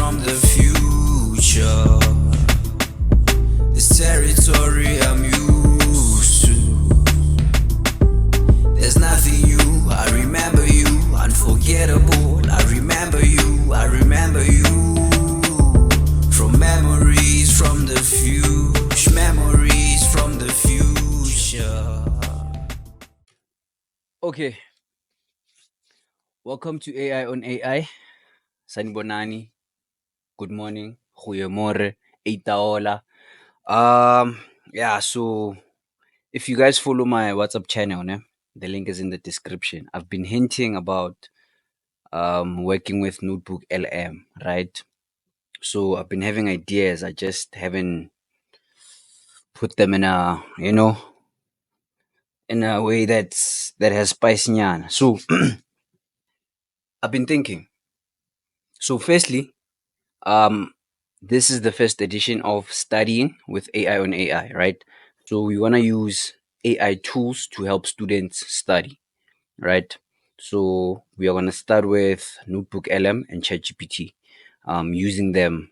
from the future. This territory I'm used to. There's nothing new, I remember you. Unforgettable, I remember you, I remember you. From memories from the future, memories from the future. Okay, welcome to AI on AI. Sanibonani. Good morning. Goeiemorgen. Eitaola. Yeah, so if you guys follow my WhatsApp channel, the link is in the description. I've been hinting about working with NotebookLM, right? So I've been having ideas. I just haven't put them in a way that has spice nyan. So I've been thinking. So firstly, this is the first edition of studying with AI on AI, right? So we want to use AI tools to help students study, right? So we are going to start with NotebookLM and ChatGPT, using them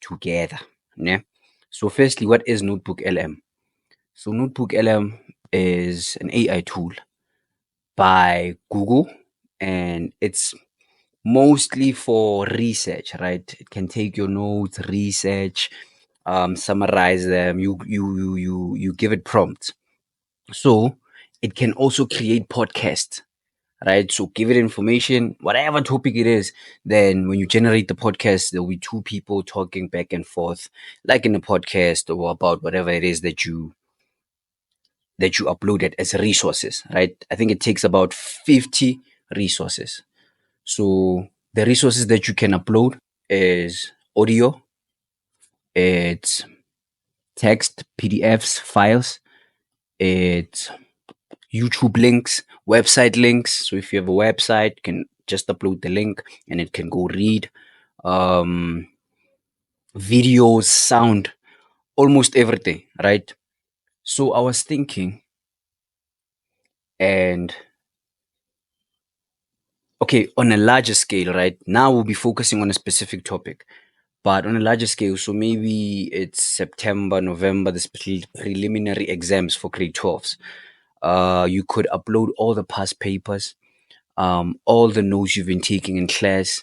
together. Yeah. So firstly, what is NotebookLM? So NotebookLM is an AI tool by Google, and it's mostly for research, right? It can take your notes, research, summarize them. You give it prompts. So it can also create podcasts, right? So give it information, whatever topic it is. Then when you generate the podcast, there'll be two people talking back and forth, like in a podcast, or about whatever it is that you uploaded as resources, right? I think it takes about 50 resources. So the resources that you can upload is audio, it's text, PDFs, files, it's YouTube links, website links. So if you have a website, you can just upload the link and it can go read. Um, Videos, sound, almost everything, right? So I was thinking, and okay, on a larger scale, right? Now we'll be focusing on a specific topic. But on a larger scale, so maybe it's September, November, the preliminary exams for grade 12s. You could upload all the past papers, all the notes you've been taking in class,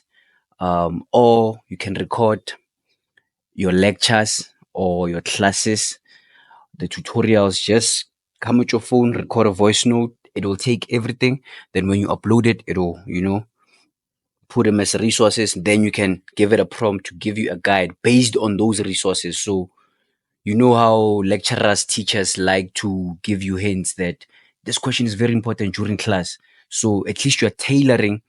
or you can record your lectures or your classes, the tutorials. Just come with your phone, record a voice note. It will take everything. Then when you upload it, it'll, put them as resources. Then you can give it a prompt to give you a guide based on those resources. So you know how lecturers, teachers like to give you hints that this question is very important during class. So at least you're tailoring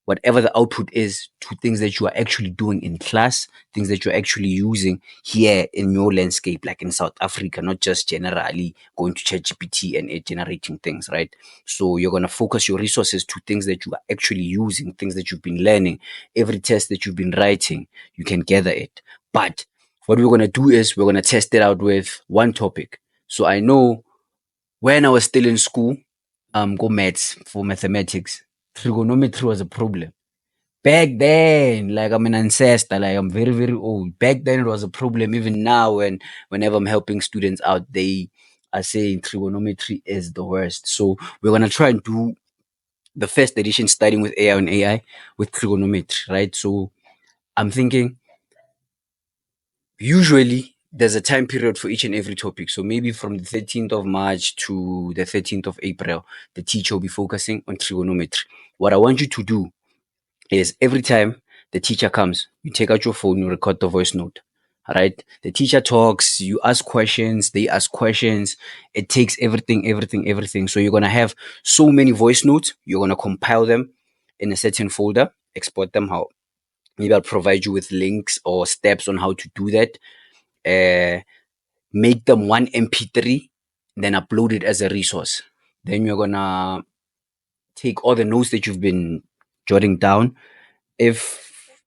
whatever the output is to things that you are actually doing in class, things that you're actually using here in your landscape, like in South Africa, not just generally going to ChatGPT and it generating things, right? So you're going to focus your resources to things that you are actually using, things that you've been learning. Every test that you've been writing, you can gather it. But what we're going to do is we're going to test it out with one topic. So I know when I was still in school, go maths for mathematics, trigonometry was a problem. Back then, like I'm an ancestor, like I'm very, very old. Back then it was a problem. Even now, whenever I'm helping students out, they are saying trigonometry is the worst. So we're gonna try and do the first edition starting with AI and AI with trigonometry, right? So I'm thinking usually there's a time period for each and every topic. So maybe from the 13th of March to the 13th of April, the teacher will be focusing on trigonometry. What I want you to do is every time the teacher comes, you take out your phone, you record the voice note. All right. The teacher talks, you ask questions, they ask questions. It takes everything, everything, everything. So you're going to have so many voice notes. You're going to compile them in a certain folder, export them. How maybe I'll provide you with links or steps on how to do that. Make them one MP3, then upload it as a resource. Then you're going to take all the notes that you've been jotting down. If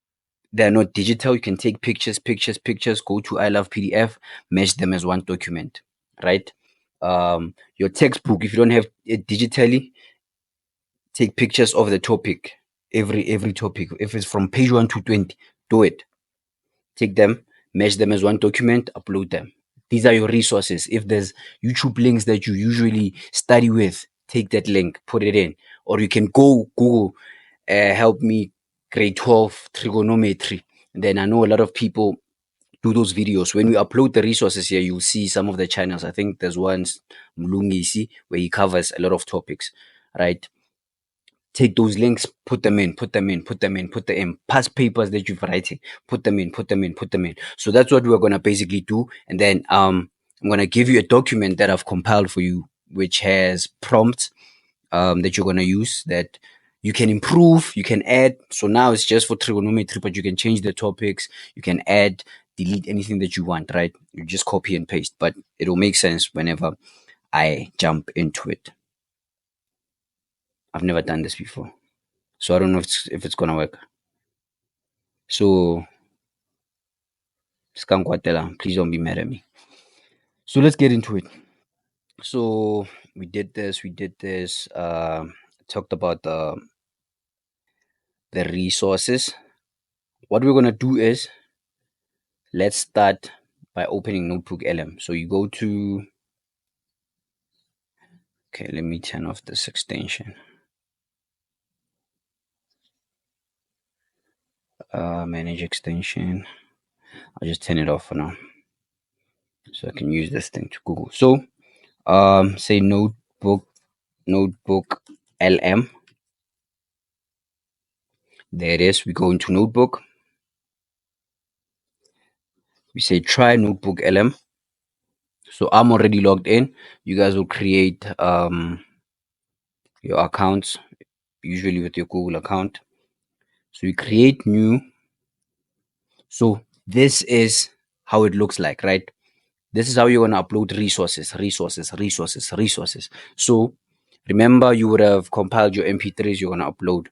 they're not digital, you can take pictures, go to I Love PDF, mesh them as one document, right? Your textbook, if you don't have it digitally, take pictures of the topic, every topic. If it's from page 1 to 20, do it. take them, mesh them as one document, upload them. These are your resources. If there's YouTube links that you usually study with, take that link, put it in. Or you can go Google, help me grade 12 trigonometry. And then I know a lot of people do those videos. When we upload the resources here, you'll see some of the channels. I think there's one, Mlungisi, where he covers a lot of topics, right? Take those links, put them in, put them in, put them in, put them in. Past papers that you've writing, put them in, put them in, put them in. So that's what we're gonna basically do. And then I'm gonna give you a document that I've compiled for you, which has prompts that you're gonna use that you can improve, you can add. So now it's just for trigonometry, but you can change the topics, you can add, delete anything that you want, right? You just copy and paste, but it'll make sense whenever I jump into it. I've never done this before, so I don't know if it's gonna work. So Skankwatela, please don't be mad at me. So let's get into it. So we did this, talked about the resources. What we're gonna do is let's start by opening NotebookLM. So you go to, okay, let me turn off this extension. Manage extension. I'll just turn it off for now, so I can use this thing to Google. So say notebook LM. There it is. We go into notebook. We say try notebook LM. So I'm already logged in. You guys will create your accounts, usually with your Google account. So you create new. So this is how it looks like, right? This is how you're gonna upload resources. So remember, you would have compiled your MP3s you're gonna upload.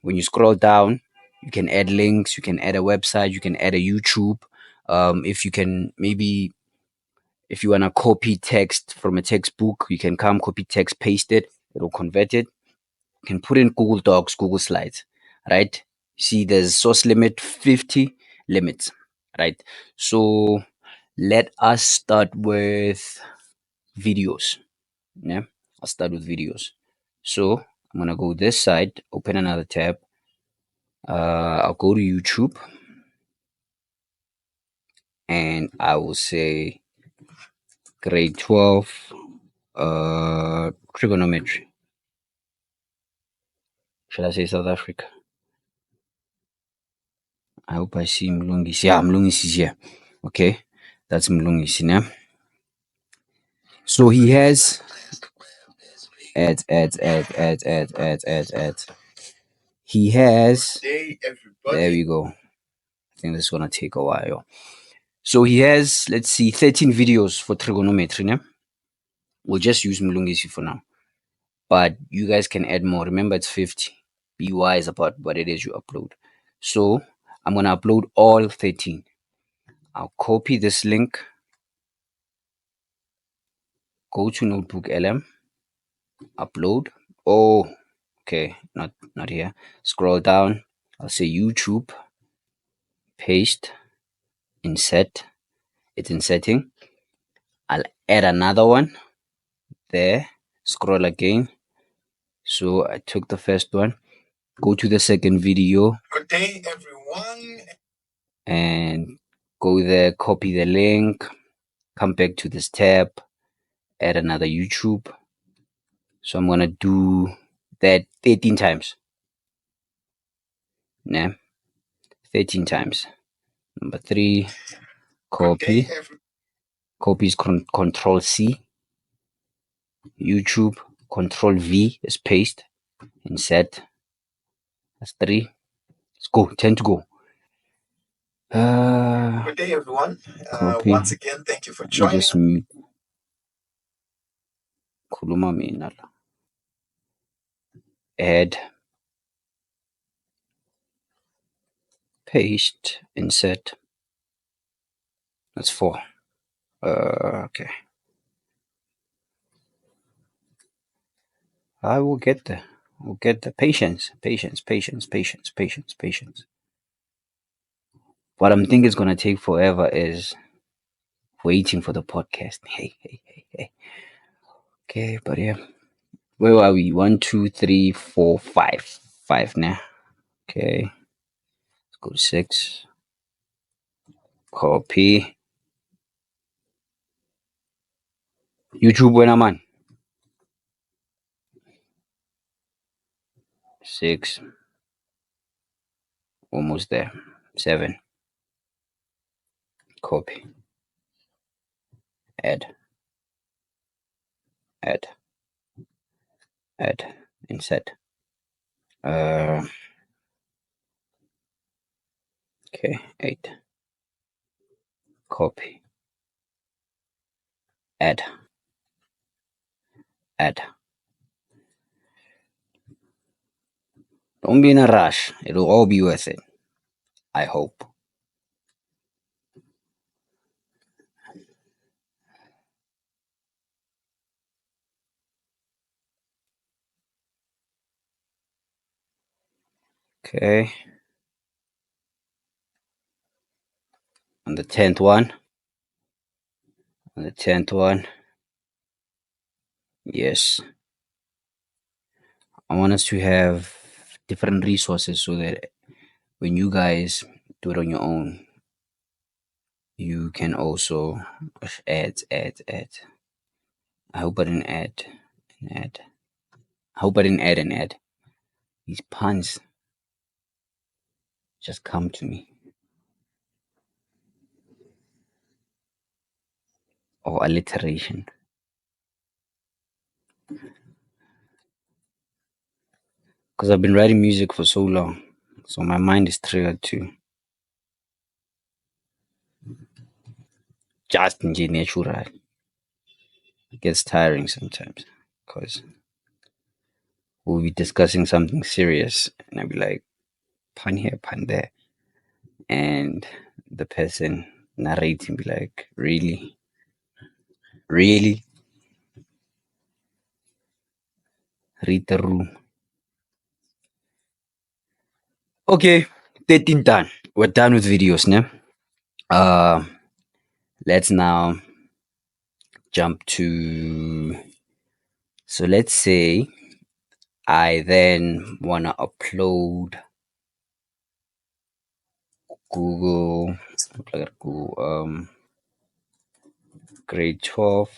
When you scroll down, you can add links, you can add a website, you can add a YouTube. If you can, maybe if you wanna copy text from a textbook, you can come copy text, paste it, it'll convert it. You can put in Google Docs, Google Slides, right? See, there's source limit, 50 limits, right? So let us start with videos. Yeah, I'll start with videos. So I'm gonna go this side, open another tab. I'll go to YouTube and I will say grade 12 trigonometry. Should I say South Africa? I hope I see Mlungisi. Yeah, Mlungisi is here. Okay, that's Mlungisi now. So he has ads. He has, there we go. I think this is gonna take a while. So he has, let's see, 13 videos for trigonometry. Né? We'll just use Mlungisi for now. But you guys can add more. Remember, it's 50. Be wise about what it is you upload. So I'm gonna upload all 13. I'll copy this link, go to NotebookLM, upload. Oh, okay, not here. Scroll down. I'll say YouTube, paste, insert. It's inserting. I'll add another one there. Scroll again. So I took the first one. Go to the second video. Good day, everyone. And go there, copy the link, come back to this tab, add another YouTube. So I'm gonna do that 13 times. Nah, 13 times. Number 3, copy. Copy is Control C. YouTube, Control V is paste. Insert. That's 3. Let's go. 10 to go. Good day, everyone. Once again, thank you for joining. Just mute. Khuluma mina la. Add, paste, insert. That's 4. Okay. I will get there. We'll get the patience. What I'm thinking is gonna take forever is waiting for the podcast. Hey. Okay, but yeah. Where are we? 1, 2, 3, 4, 5. 5 now. Okay. Let's go to 6. Copy. YouTube when I'm on. 6. Almost there. 7. Copy. Add. Add. Add. Insert. Okay. 8. Copy. Add. Add. Don't be in a rush. It'll all be worth it. I hope. Okay. On the 10th one. On the 10th one. Yes. I want us to have different resources so that when you guys do it on your own, you can also add. I hope I didn't add and add. I hope I didn't add and add. These puns just come to me. Or alliteration. Because I've been writing music for so long. So my mind is triggered to just natural. It gets tiring sometimes. Because we'll be discussing something serious. And I'll be like, pun here, pun there. And the person narrating be like, really? Really? Read the room. Okay, 13 done. We're done with videos now. Let's now jump to, so let's say I then want to upload Google grade 12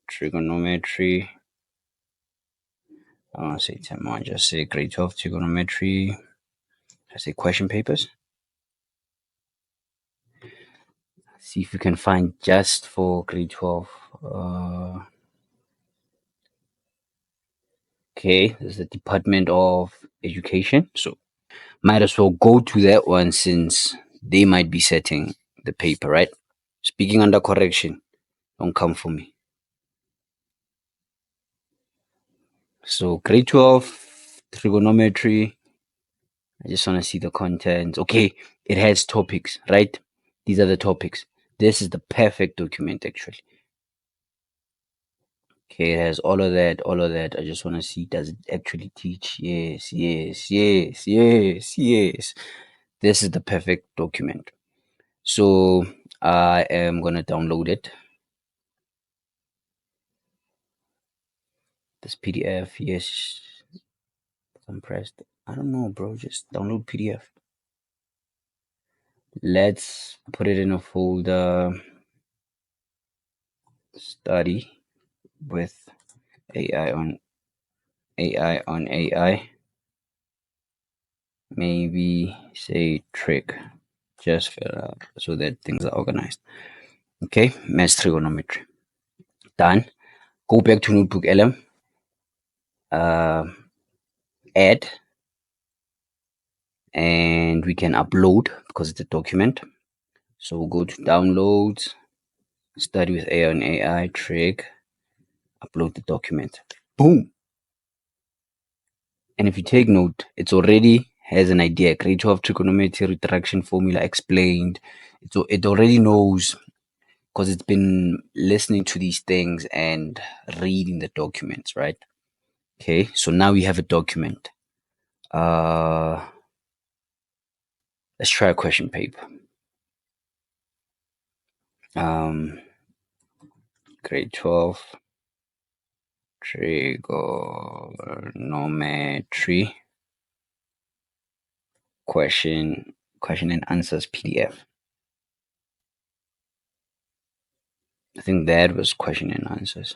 trigonometry. I don't want to say 10 more, just say grade 12 trigonometry. I say question papers. See if we can find just for grade 12. Okay, there's the Department of Education. So might as well go to that one since they might be setting the paper, right? Speaking under correction, don't come for me. So grade 12 trigonometry. I just want to see the content. Okay, it has topics, right? These are the topics. This is the perfect document, actually. Okay, it has all of that. I just want to see, does it actually teach? Yes. This is the perfect document. So I am going to download it. This PDF, yes. Compressed. I don't know, bro. Just download PDF. Let's put it in a folder. Study with AI on AI. Maybe say trick. Just so that things are organized. Okay, math trigonometry. Done. Go back to NotebookLM. Add. And we can upload because it's a document. So we'll go to downloads, study with AI on AI, trig, upload the document. Boom. And if you take note, it's already has an idea. Grade 12 trigonometry retraction formula explained. It already knows because it's been listening to these things and reading the documents, right? Okay, so now we have a document. Let's try a question paper. Um, grade 12, trigonometry, question and answers PDF. I think that was question and answers.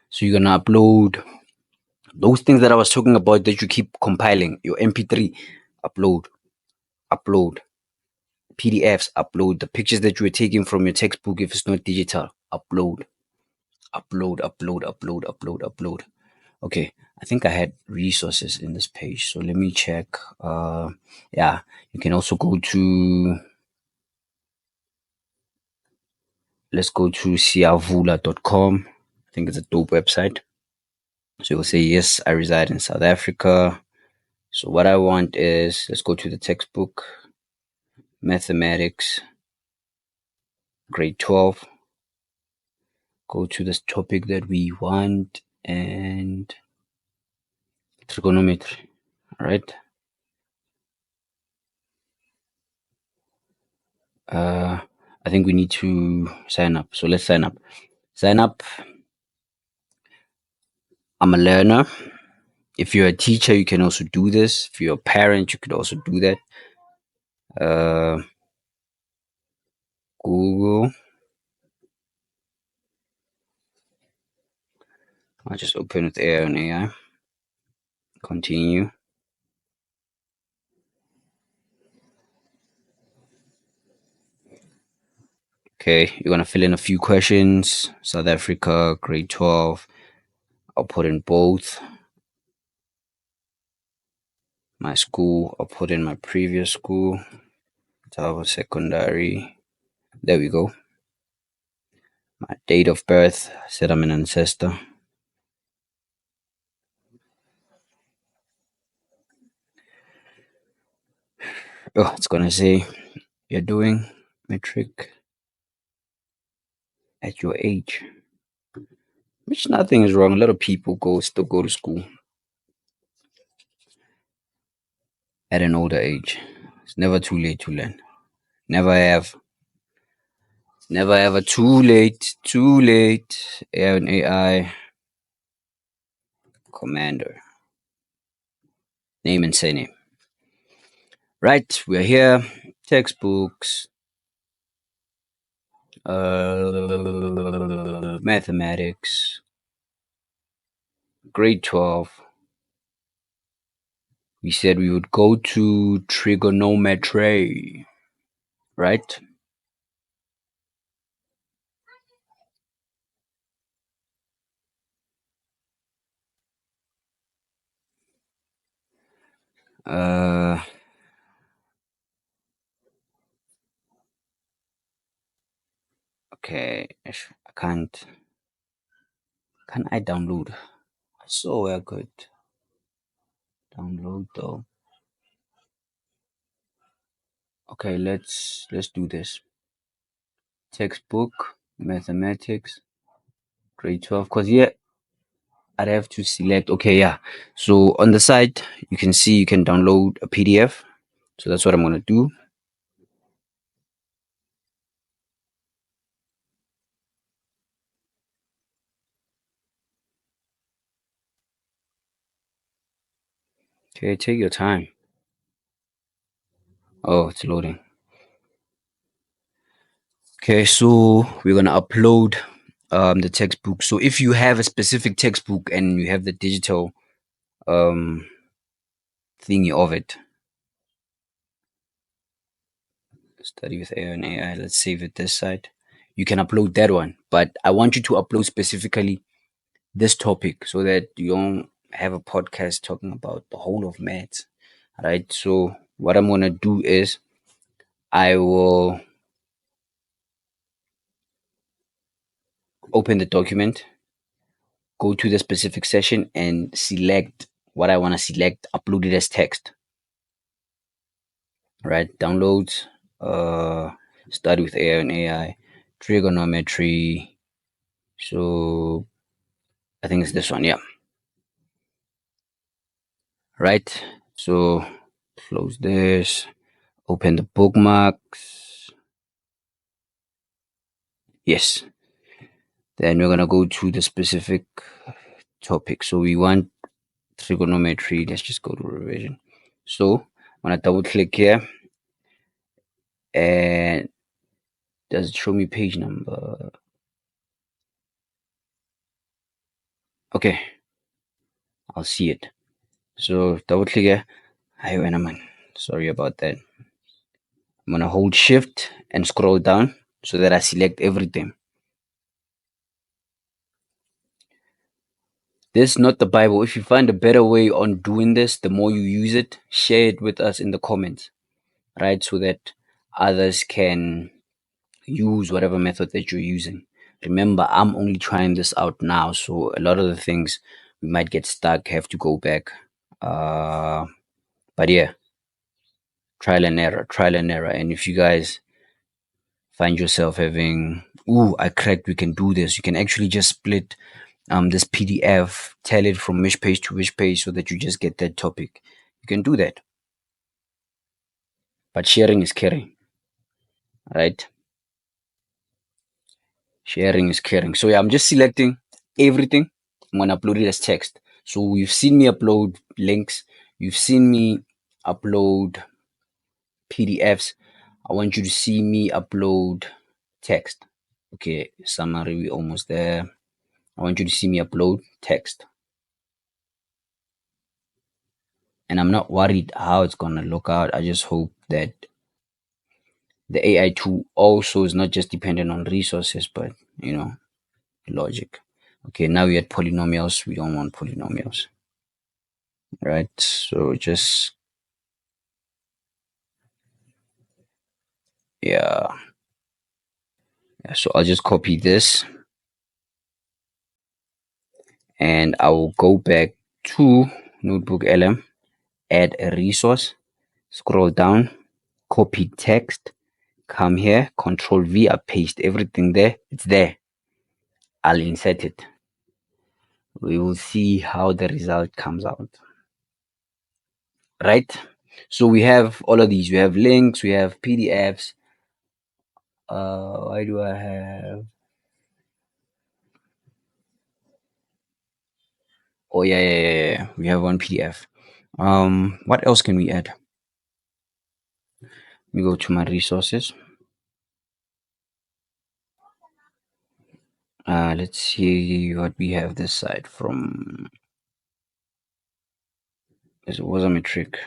So you're gonna upload those things that I was talking about that you keep compiling, your MP3, upload, PDFs, upload the pictures that you were taking from your textbook if it's not digital, upload. Okay, I think I had resources in this page, so let me check. Yeah, you can also go to, let's go to siavula.com. I think it's a dope website. So you'll say, yes, I reside in South Africa. So what I want is, let's go to the textbook, mathematics, grade 12. Go to this topic that we want and trigonometry. All right. I think we need to sign up. So let's sign up. Sign up. I'm a learner. If you're a teacher, you can also do this. If you're a parent, you could also do that. Google. I'll just open with AIONAI. Continue. Okay, you're gonna fill in a few questions. South Africa, grade 12. I'll put in both. My school, I'll put in my previous school. Tower Secondary. There we go. My date of birth, I said I'm an ancestor. Oh, it's gonna say you're doing metric at your age. Which nothing is wrong. A lot of people still go to school at an older age. It's never too late to learn. Never ever too late. Too late. An AI commander. Name and surname. Right, we're here. Textbooks. Mathematics. Grade 12. We said we would go to trigonometry, right? Uh, okay, I can't. Can I download? So I could download though. Okay, let's do this. Textbook, mathematics, grade 12. Cause yeah, I'd have to select. Okay, yeah. So on the side, you can see you can download a PDF. So that's what I'm gonna do. Okay, take your time. Oh, it's loading. Okay, so we're gonna upload the textbook. So if you have a specific textbook and you have the digital thingy of it, study with AI and AI. Let's save it this side. You can upload that one, but I want you to upload specifically this topic so that you don't have a podcast talking about the whole of maths. Right. So what I'm gonna do is I will open the document, go to the specific session, and select what I want to select, upload it as text. Right. Downloads. Study with AI and AI, trigonometry. So I think it's this one. Yeah. Right. So close this, Open the bookmarks. Yes. Then we're gonna go to the specific topic. So we want trigonometry. Let's just go to revision. So I'm gonna double click here, and does it show me page number? Okay, I'll see it. So double click here. AIONAI. Sorry about that. I'm gonna hold shift and scroll down so that I select everything. This is not the Bible. If you find a better way on doing this, the more you use it, share it with us in the comments, right? So that others can use whatever method that you're using. Remember, I'm only trying this out now, so a lot of the things we might get stuck, have to go back. But yeah, trial and error, trial and error. And if you guys find yourself having, ooh, I cracked, we can do this, you can actually just split this PDF, tell it from which page to which page so that you just get that topic. You can do that. But sharing is caring, right? Sharing is caring. So yeah, I'm just selecting everything. I'm gonna upload it as text. So you've seen me upload links. You've seen me upload PDFs. I want you to see me upload text. Okay, summary, we almost there. I want you to see me upload text. And I'm not worried how it's gonna look out. I just hope that the AI tool also is not just dependent on resources, but logic. Okay, now we had polynomials. We don't want polynomials, right? So just yeah. So I'll just copy this and I will go back to NotebookLM, add a resource, scroll down, copy text, come here, Control V, I paste everything there. It's there. I'll insert it. We will see how the result comes out. Right? So we have all of these. We have links, we have PDFs. Why do I have? Oh yeah. We have one PDF. What else can we add? Let me go to my resources. Let's see what we have this side from. It was a metric.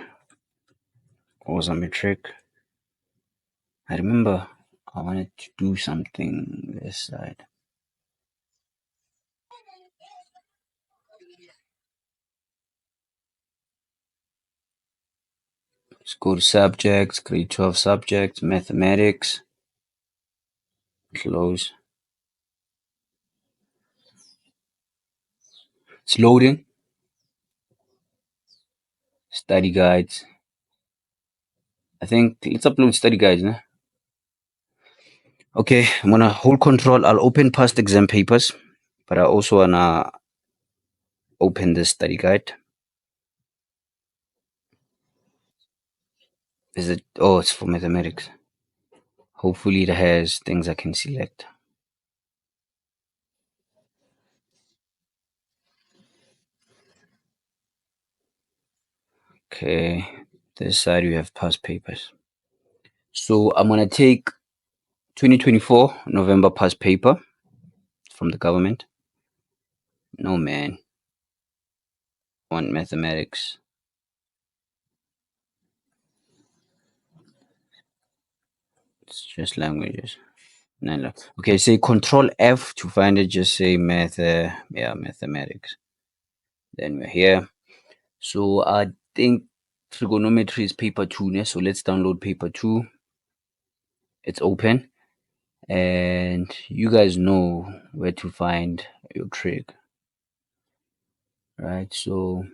I remember I wanted to do something this side. Let's go to subjects, grade 12 subjects, mathematics, close. It's loading. Study guides. I think let's upload study guides. Nah? Okay, I'm gonna hold control. I'll open past exam papers, but I also wanna open this study guide. Is it? Oh, it's for mathematics. Hopefully, it has things I can select. Okay, this side we have past papers. So I'm gonna take 2024 November past paper from the government. No man, I want mathematics. It's just languages. No. Okay, say Control F to find it. Just say math. Mathematics. Then we're here. So I think trigonometry is paper 2. So let's download paper 2. It's open. And you guys know where to find your trig. Right? So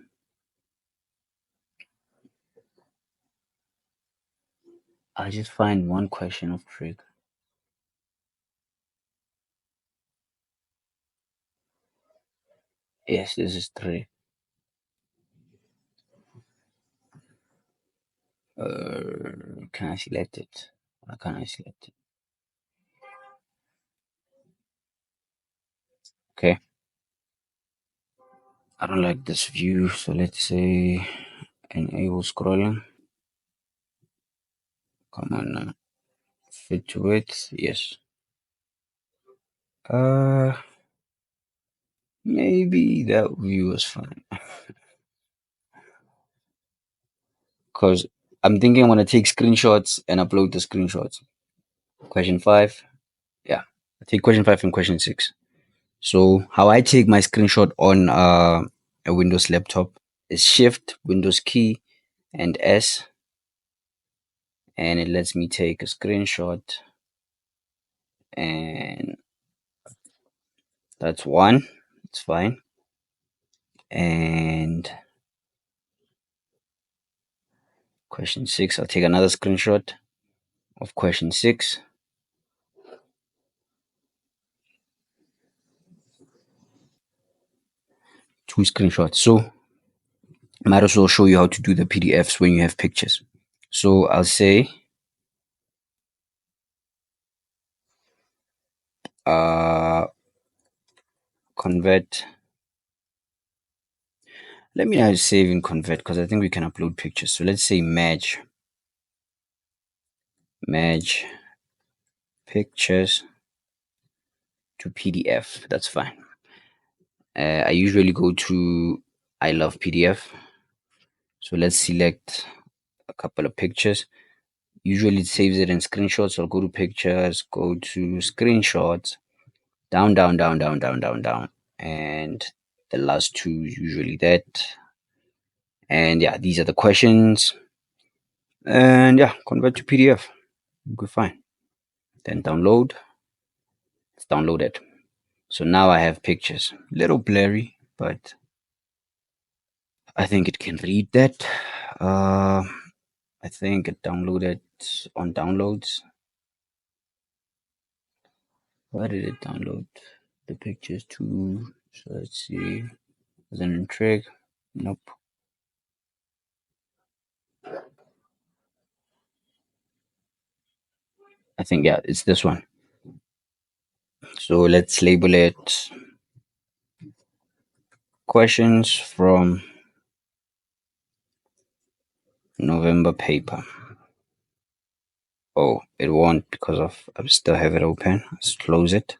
I just find one question of trig. Yes, this is trig. Can I select it? Why can't I select it? Okay. I don't like this view, so let's say enable scrolling. Come on now. Fit to width, yes. Uh, Maybe that view is fine. Because I'm thinking I'm gonna take screenshots and upload the screenshots. Question 5, yeah. I take question 5 and question 6. So how I take my screenshot on a Windows laptop is Shift, Windows key, and S, and it lets me take a screenshot, and that's one. It's fine. And question 6, I'll take another screenshot of question 6. Two screenshots. So might as well show you how to do the PDFs when you have pictures. So I'll say convert. Let me now save and convert because I think we can upload pictures. So let's say merge pictures to PDF. That's fine. I usually go to I love PDF. So let's select a couple of pictures. Usually it saves it in screenshots. So I'll go to pictures, go to screenshots, down, down, down, down, down, down, down. And the last two is usually that. And yeah, these are the questions. And yeah, convert to PDF. Good, fine. Then download. It's downloaded. So now I have pictures. Little blurry, but I think it can read that. I think it downloaded on downloads. Why did it download the pictures to? So let's see. Was it in Trig? Nope. I think yeah, it's this one. So let's label it questions from November paper. Oh, it won't because I still have it open. Let's close it.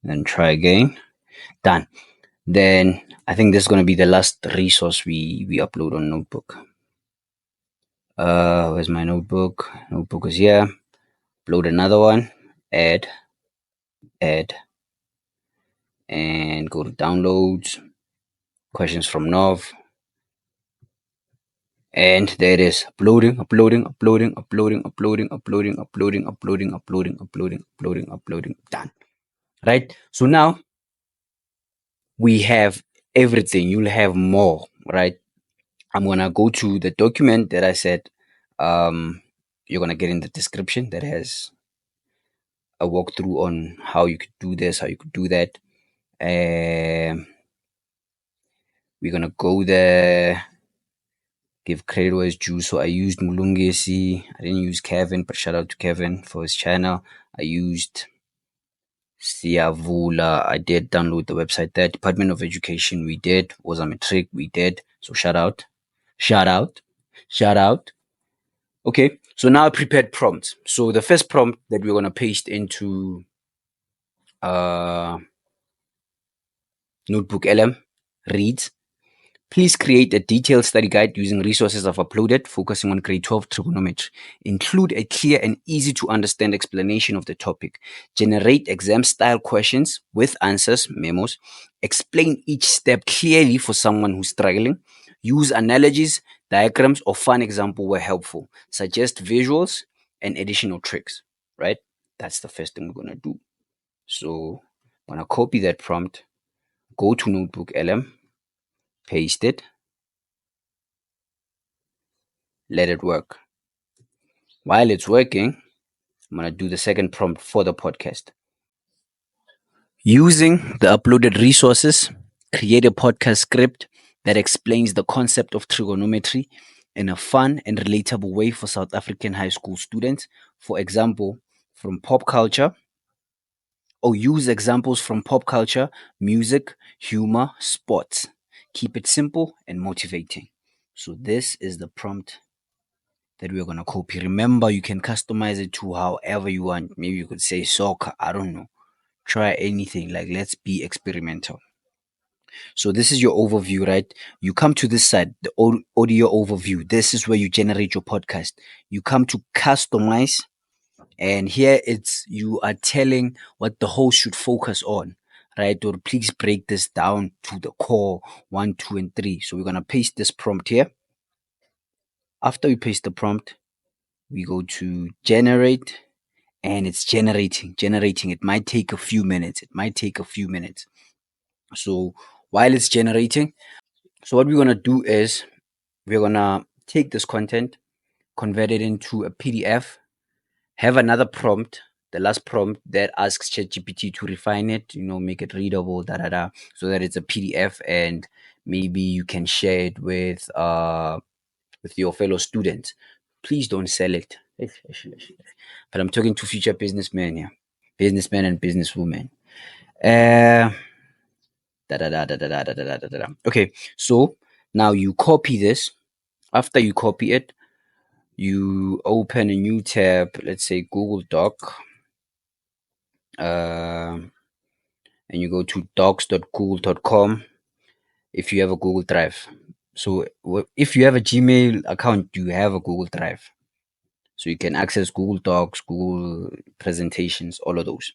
Then try again. Done. Then I think this is going to be the last resource we upload on Notebook. Where's my notebook? Notebook is here. Upload another one. Add, and go to downloads. Questions from Nov. And there it is. Uploading. Done. Right? So now we have everything. You'll have more, right? I'm gonna go to the document that I said you're gonna get in the description that has a walkthrough on how you could do this, how you could do that. We're gonna go there, give credit where it's due. So I used Mulungesi. I didn't use Kevin, but shout out to Kevin for his channel. I used Siavula. I did download the website there. Department of Education, we did. Was a matric, we did. So shout out. Okay, so now I prepared prompts. So the first prompt that we're gonna paste into NotebookLM reads, please create a detailed study guide using resources I've uploaded, focusing on grade 12 trigonometry. Include a clear and easy to understand explanation of the topic. Generate exam style questions with answers, memos. Explain each step clearly for someone who's struggling. Use analogies, diagrams, or fun example where helpful. Suggest visuals and additional tricks, right? That's the first thing we're going to do. So I'm going to copy that prompt, go to NotebookLM, paste it, let it work. While it's working, I'm going to do the second prompt for the podcast. Using the uploaded resources, create a podcast script that explains the concept of trigonometry, in a fun and relatable way for South African high school students. For example, from pop culture, or use examples from pop culture, music, humor, sports. Keep it simple and motivating. So, this is the prompt that we're going to copy. Remember, you can customize it to however you want. Maybe you could say soccer, I don't know. Try anything, like let's be experimental. So this is your overview, right? You come to this side, the audio overview. This is where you generate your podcast. You come to customize, and here it's you are telling what the host should focus on, right? Or please break this down to the core one, two, and three. So we're gonna paste this prompt here. After we paste the prompt, we go to generate, and it's generating. It might take a few minutes. So while it's generating, so what we're gonna do is we're gonna take this content, convert it into a PDF, have another prompt, the last prompt that asks ChatGPT to refine it, make it readable, so that it's a PDF, and maybe you can share it with your fellow students. Please don't sell it. But I'm talking to future businessmen here, businessmen and businesswomen. Uh, Okay, so now you copy this. After you copy it, you open a new tab, let's say Google Doc, and you go to docs.google.com if you have a Google Drive. So if you have a Gmail account, you have a Google Drive. So you can access Google Docs, Google presentations, all of those.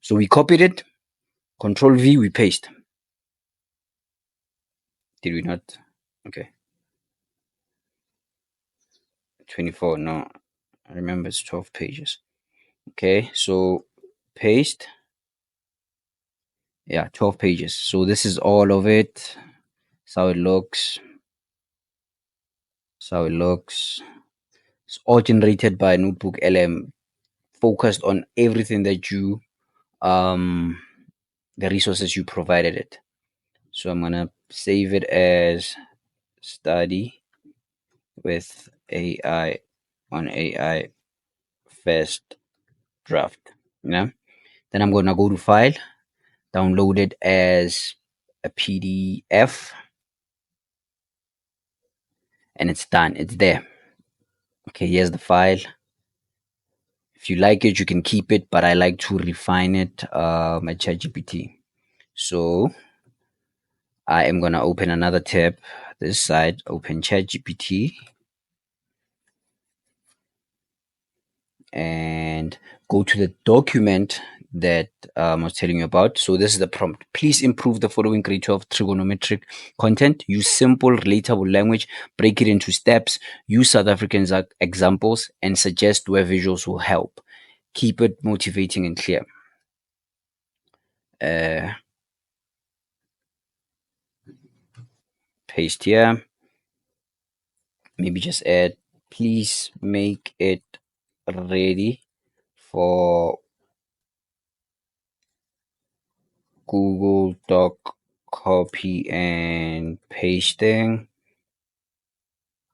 So we copied it, Control V, we paste. Did we not? Okay. 24, no. I remember it's 12 pages. Okay, so paste. Yeah, 12 pages. So this is all of it. That's how it looks. It's all generated by NotebookLM, focused on everything that you the resources you provided it. So I'm gonna save it as study with AI on AI first draft. Then I'm gonna go to file, download it as a PDF, and it's done. It's there. Okay, here's the file. If you like it, you can keep it, but I like to refine it at ChatGPT. So I am gonna open another tab. This side, open ChatGPT, and go to the document that I was telling you about. So this is the prompt. Please improve the following grade 12 trigonometric content. Use simple, relatable language. Break it into steps. Use South African examples and suggest where visuals will help. Keep it motivating and clear. Paste here. Maybe just add, please make it ready for Google Doc copy and pasting.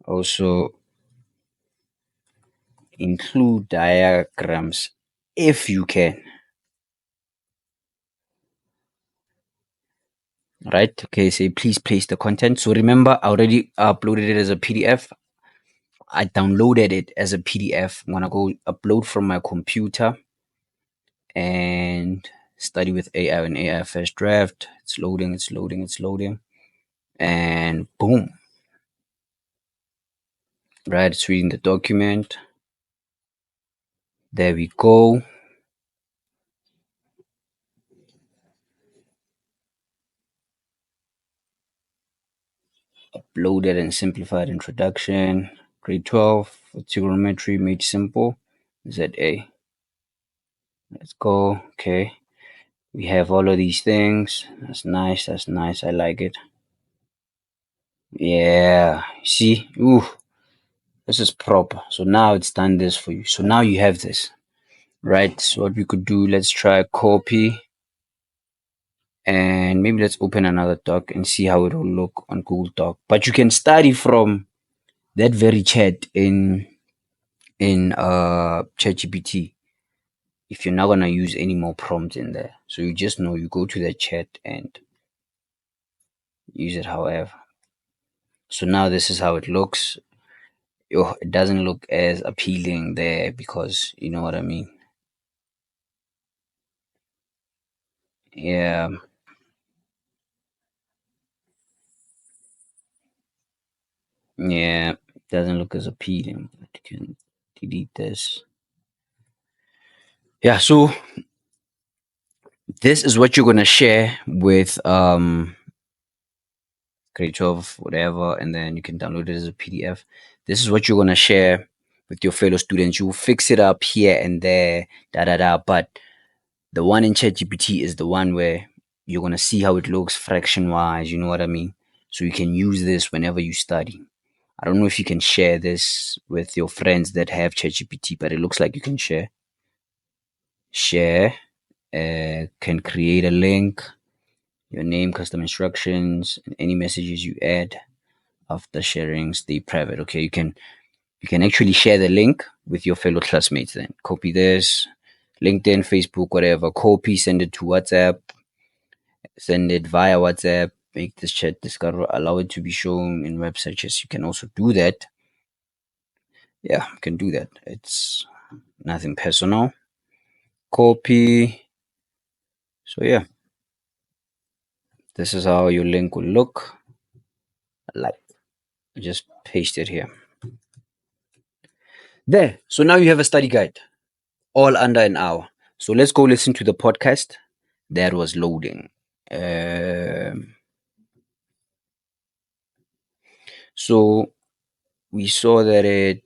Also include diagrams if you can. Right? Okay, say please paste the content. So remember, I already uploaded it as a PDF. I downloaded it as a PDF. I'm gonna go upload from my computer and study with AI and AI first draft. It's loading. And boom. Right, it's reading the document. There we go. Uploaded and simplified introduction. Grade 12 for trigonometry made simple. ZA. Let's go. Okay. We have all of these things. That's nice. I like it. Yeah. See? Ooh. This is proper. So now it's done this for you. So now you have this. Right. So what we could do, let's try copy. And maybe let's open another doc and see how it will look on Google Doc. But you can study from that very chat in ChatGPT, if you're not gonna use any more prompts in there, so you just know you go to that chat and use it however. So now this is how it looks. It doesn't look as appealing there because you know what I mean. Yeah, yeah, it doesn't look as appealing. But you can delete this. Yeah, so this is what you're gonna share with grade 12, whatever, and then you can download it as a PDF. This is what you're gonna share with your fellow students. You fix it up here and there, da da da. But the one in ChatGPT is the one where you're gonna see how it looks fraction wise. You know what I mean? So you can use this whenever you study. I don't know if you can share this with your friends that have ChatGPT, but it looks like you can share. Share. Can create a link, your name, custom instructions, and any messages you add after sharing stay private. Okay, you can actually share the link with your fellow classmates. Then copy this, LinkedIn, Facebook, whatever. Copy, send it to WhatsApp, send it via WhatsApp. Make this chat discover, allow it to be shown in web searches. You can also do that. Yeah, you can do that. It's nothing personal. Copy. So yeah, this is how your link will look like. Just paste it here. There. So now you have a study guide, all under an hour. So let's go listen to the podcast that was loading. So we saw that it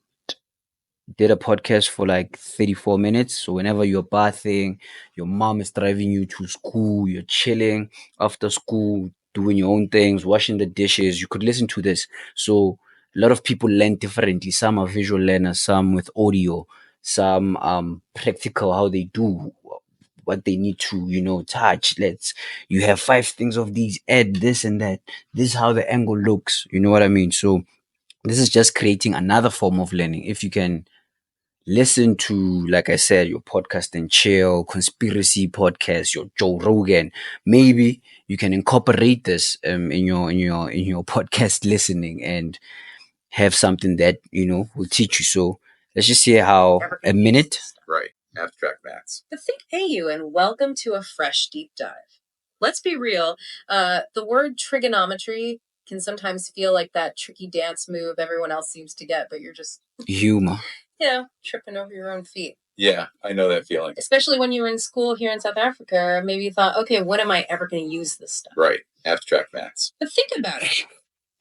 did a podcast for like 34 minutes. So whenever you're bathing, your mom is driving you to school, you're chilling after school, doing your own things, washing the dishes, you could listen to this. So a lot of people learn differently. Some are visual learners, some with audio, some practical, how they do what they need to, touch. You have 5 things of these, add this and that. This is how the angle looks. You know what I mean? So this is just creating another form of learning. If you can listen to, like I said, your podcast and chill, conspiracy podcast, your Joe Rogan, maybe you can incorporate this in your podcast listening and have something that will teach you. So let's just see how a minute. Right. Abstract maths. But think AU and welcome to a fresh deep dive. Let's be real. The word trigonometry can sometimes feel like that tricky dance move everyone else seems to get, but you're just humor. Tripping over your own feet. Yeah, I know that feeling. Especially when you were in school here in South Africa, maybe you thought, okay, when am I ever going to use this stuff? Right. Abstract maths. But think about it.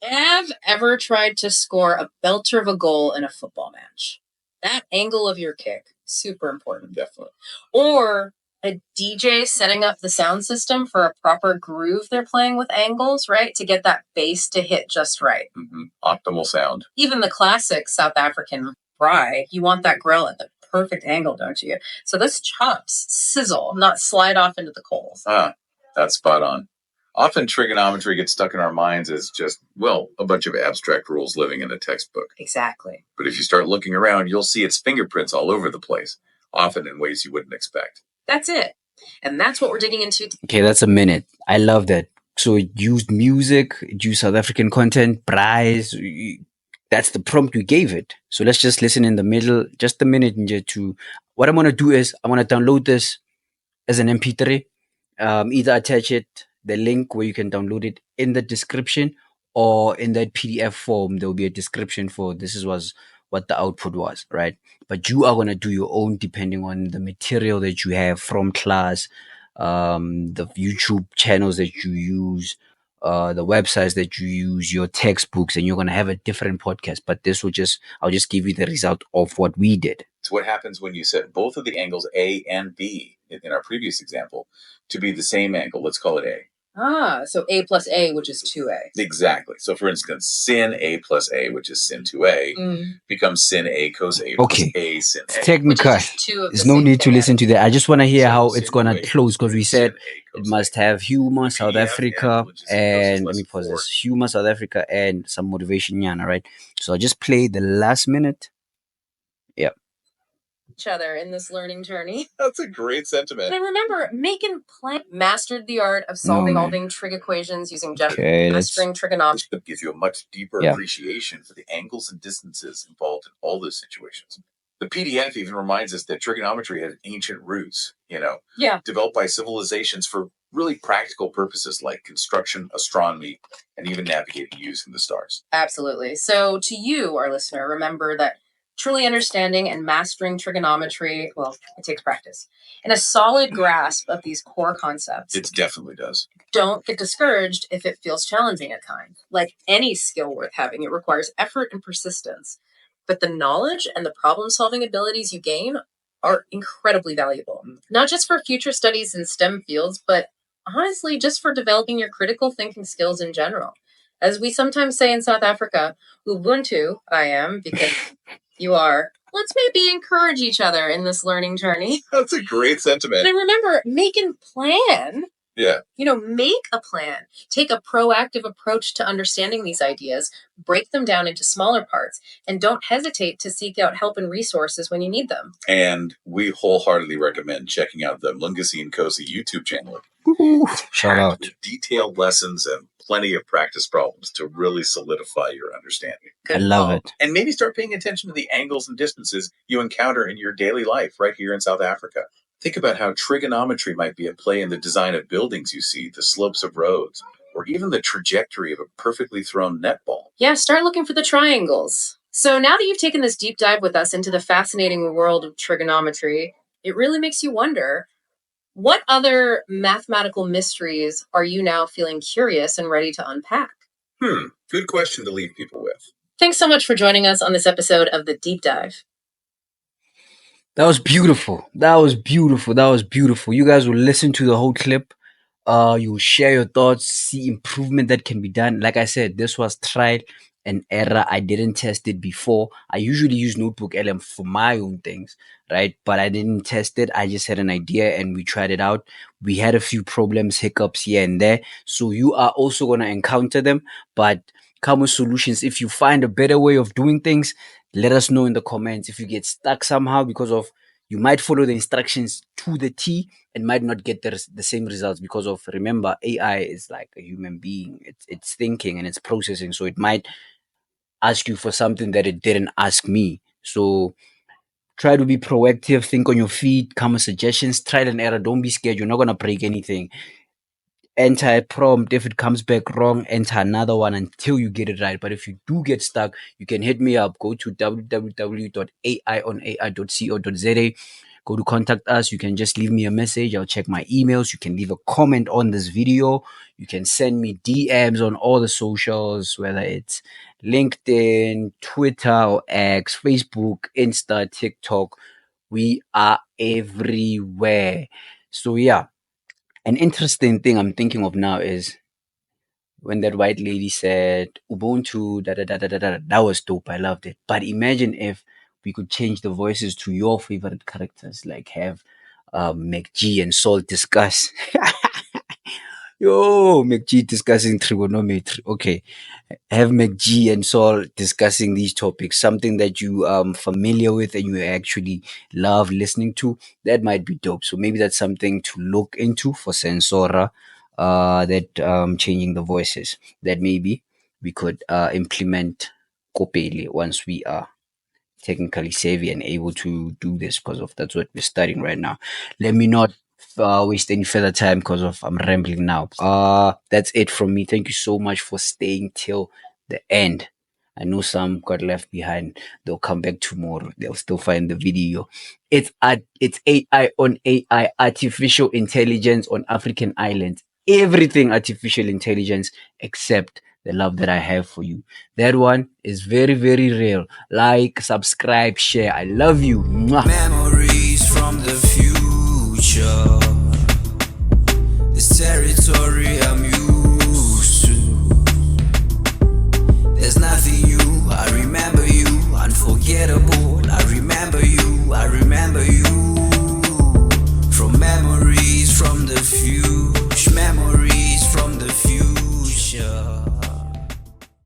Have ever tried to score a belter of a goal in a football match? That angle of your kick, super important. Definitely. Or a DJ setting up the sound system for a proper groove they're playing with angles, right? To get that bass to hit just right. Mm-hmm. Optimal sound. Even the classic South African fry, you want that grill at the perfect angle, don't you? So those chops sizzle, not slide off into the coals. That's spot on. Often trigonometry gets stuck in our minds as just, a bunch of abstract rules living in a textbook. Exactly. But if you start looking around, you'll see its fingerprints all over the place, often in ways you wouldn't expect. That's it. And that's what we're digging into. Okay, that's a minute. I love that. So it used music, it used South African content, prize. That's the prompt we gave it. So let's just listen in the middle, just a minute to what I'm going to do is I'm going to download this as an MP3, either attach it, the link where you can download it in the description, or in that PDF form, there will be a description for this was what the output was, right? But you are going to do your own depending on the material that you have from class, the YouTube channels that you use, the websites that you use, your textbooks, and you're going to have a different podcast. But I'll just give you the result of what we did. It's what happens when you set both of the angles A and B in our previous example to be the same angle. Let's call it A. So A plus A, which is 2A. Exactly. So for instance, sin A plus A, which is sin 2A, becomes sin A cos A plus A sin A. Technical. There's no need to listen to that. I just want to hear how it's going to close, because we said It must have humor, South Africa, and let me pause this. Humor, South Africa, and some motivation, yana, right? So I'll just play the last minute. Yeah. Each other in this learning journey. That's a great sentiment. And remember, Macon mastered the art of solving trig equations using mastering trigonometry. It gives you a much deeper appreciation for the angles and distances involved in all those situations. The PDF even reminds us that trigonometry has ancient roots, developed by civilizations for really practical purposes like construction, astronomy, and even navigating using the stars. Absolutely. So to you, our listener, remember that truly understanding and mastering trigonometry, well, it takes practice. And a solid grasp of these core concepts. It definitely does. Don't get discouraged if it feels challenging at times. Like any skill worth having, it requires effort and persistence. But the knowledge and the problem-solving abilities you gain are incredibly valuable. Not just for future studies in STEM fields, but honestly, just for developing your critical thinking skills in general. As we sometimes say in South Africa, Ubuntu, I am, because you are. Let's maybe encourage each other in this learning journey. That's a great sentiment. And remember, make a plan. Yeah. Make a plan. Take a proactive approach to understanding these ideas, break them down into smaller parts, and don't hesitate to seek out help and resources when you need them. And we wholeheartedly recommend checking out the Lungasi and Kosi YouTube channel. Shout out. Detailed lessons and plenty of practice problems to really solidify your understanding. I love it. And maybe start paying attention to the angles and distances you encounter in your daily life right here in South Africa. Think about how trigonometry might be at play in the design of buildings you see, the slopes of roads, or even the trajectory of a perfectly thrown netball. Yeah, start looking for the triangles. So now that you've taken this deep dive with us into the fascinating world of trigonometry, it really makes you wonder, what other mathematical mysteries are you now feeling curious and ready to unpack? Good question to leave people with. Thanks so much for joining us on this episode of The Deep Dive. That was beautiful. That was beautiful. That was beautiful. You guys will listen to the whole clip. You will share your thoughts, see improvement that can be done. Like I said, this was trial and error. I didn't test it before. I usually use NotebookLM for my own things, right? But I didn't test it. I just had an idea and we tried it out. We had a few problems, hiccups here and there. So you are also going to encounter them, but come with solutions. If you find a better way of doing things, let us know in the comments. If you get stuck somehow because of, you might follow the instructions to the T and might not get the same results because of, remember, AI is like a human being. It's thinking and it's processing. So it might ask you for something that it didn't ask me. So try to be proactive, think on your feet, come with suggestions, trial and error. Don't be scared. You're not going to break anything. Enter a prompt. If it comes back wrong, enter another one until you get it right. But if you do get stuck, you can hit me up. Go to www.AIONAI.co.za. Go to contact us. You can just leave me a message. I'll check my emails. You can leave a comment on this video. You can send me DMs on all the socials, whether it's LinkedIn, Twitter, or X, Facebook, Insta, TikTok. We are everywhere. So yeah. An interesting thing I'm thinking of now is when that white lady said Ubuntu, that was dope. I loved it. But imagine if we could change the voices to your favorite characters, like have McG and Sol discuss. Yo, McG discussing trigonometry. Okay. Have McG and Sol discussing these topics, something that you familiar with and you actually love listening to. That might be dope. So maybe that's something to look into for Sensora, that changing the voices. That maybe we could implement Kopeli once we are technically savvy and able to do this, because of that's what we're studying right now. Let me not waste any further time because of I'm rambling now. That's it from me. Thank you so much for staying till the end. I know some got left behind. They'll come back tomorrow. They'll still find the video. It's AI on AI, artificial intelligence on African islands. Everything artificial intelligence except the love that I have for you. That one is very, very real. Like, subscribe, share. I love you. Mwah. Memories from the future. This territory